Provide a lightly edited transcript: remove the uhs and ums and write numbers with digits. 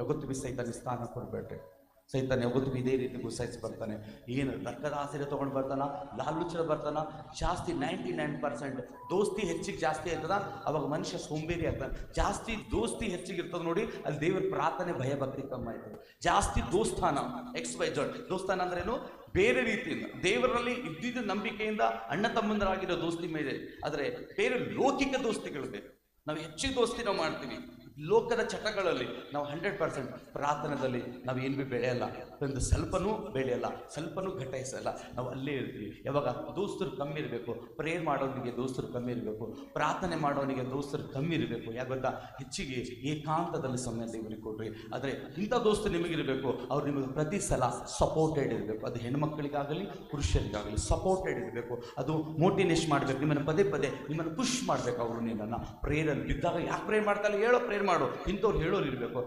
ಯಾವತ್ತೂ ಬಿ ಸೈತಾನಿಗೆ ಸ್ಥಾನ ಕೊಡಬೇಡ್ರಿ. ಸೈತಾನ ಯಾವತ್ತೂ ಇದೇ ರೀತಿ ಗುಸ್ಸಾಯಿಸಿ ಬರ್ತಾನೆ. ಏನು ರೊಕ್ಕದ ಆಸರೆ ತೊಗೊಂಡು ಬರ್ತಾನ, ಲಾಲುಚರ ಬರ್ತಾನ. ಜಾಸ್ತಿ 99% ದೋಸ್ತಿ ಹೆಚ್ಚಿಗೆ ಜಾಸ್ತಿ ಆಯ್ತದ, ಅವಾಗ ಮನುಷ್ಯ ಸೋಂಬೇರಿ ಆಗ್ತಾನೆ. ಜಾಸ್ತಿ ದೋಸ್ತಿ ಹೆಚ್ಚಿಗೆ ಇರ್ತದೆ ನೋಡಿ, ಅಲ್ಲಿ ದೇವರ ಪ್ರಾರ್ಥನೆ ಭಯ ಭಕ್ತಿ ಕಮ್ಮಿ ಆಯ್ತದೆ. ಜಾಸ್ತಿ ದೋಸ್ತಾನ XYZ ದೋಸ್ತಾನ ಅಂದ್ರೇನು, ಬೇರೆ ರೀತಿಯಿಂದ ದೇವರಲ್ಲಿ ಇದ್ದಿದ್ದ ನಂಬಿಕೆಯಿಂದ ಅಣ್ಣ ತಮ್ಮಂದರಾಗಿರೋ ದೋಸ್ತಿ ಮೇಲೆ. ಆದರೆ ಬೇರೆ ಲೌಕಿಕ ದೋಸ್ತಿಗಳು ಬೇಕು. ನಾವು ಹೆಚ್ಚಿಗೆ ದೋಸ್ತಿ ನಾವು ಮಾಡ್ತೀವಿ. ಲೋಕದ ಚಟಗಳಲ್ಲಿ ನಾವು 100% ಪ್ರಾರ್ಥನೆಯಲ್ಲಿ ನಾವು ಏನು ಭೀ ಬೆಳೆಯಲ್ಲ, ಒಂದು ಸ್ವಲ್ಪನೂ ಬೆಳೆಯಲ್ಲ, ಸ್ವಲ್ಪನೂ ಘಟಾಯಿಸಲ್ಲ. ನಾವು ಅಲ್ಲೇ ಇರ್ತೀವಿ. ಯಾವಾಗ ದೋಸ್ತರು ಕಮ್ಮಿ ಇರಬೇಕು, ಪ್ರೇಯರ್ ಮಾಡೋನಿಗೆ ದೋಸ್ತರು ಕಮ್ಮಿ ಇರಬೇಕು, ಪ್ರಾರ್ಥನೆ ಮಾಡೋನಿಗೆ ದೋಸ್ತರು ಕಮ್ಮಿ ಇರಬೇಕು. ಯಾಕೆ ಗೊತ್ತಾ, ಹೆಚ್ಚಿಗೆ ಏಕಾಂತದಲ್ಲಿ ಸಮಯ ದೇವರಿಗೆ ಕೊಡ್ರಿ. ಆದರೆ ಇಂಥ ದೋಸ್ತರು ನಿಮಗಿರಬೇಕು, ಅವ್ರು ನಿಮಗೆ ಪ್ರತಿ ಸಲ ಸಪೋರ್ಟೆಡ್ ಇರಬೇಕು. ಅದು ಹೆಣ್ಮಕ್ಳಿಗಾಗಲಿ ಪುರುಷರಿಗಾಗಲಿ ಸಪೋರ್ಟೆಡ್ ಇರಬೇಕು. ಅದು ಮೋಟಿವೇಟ್ ಮಾಡಬೇಕು, ನಿಮ್ಮನ್ನು ಪದೇ ಪದೇ ನಿಮ್ಮನ್ನು ಪುಷ್ ಮಾಡಬೇಕು. ಅವರು ನಿನ್ನನ್ನು ಪ್ರೇಯರಲ್ಲಿ ಬಿದ್ದಾಗ ಯಾಕೆ ಪ್ರೇಯರ್ ಮಾಡ್ತಾರೆ ಹೇಳೋ, ಪ್ರೇಯರ್ ಮಾಡು, ಇಂಥವ್ರು ಹೇಳೋರು ಇರಬೇಕು.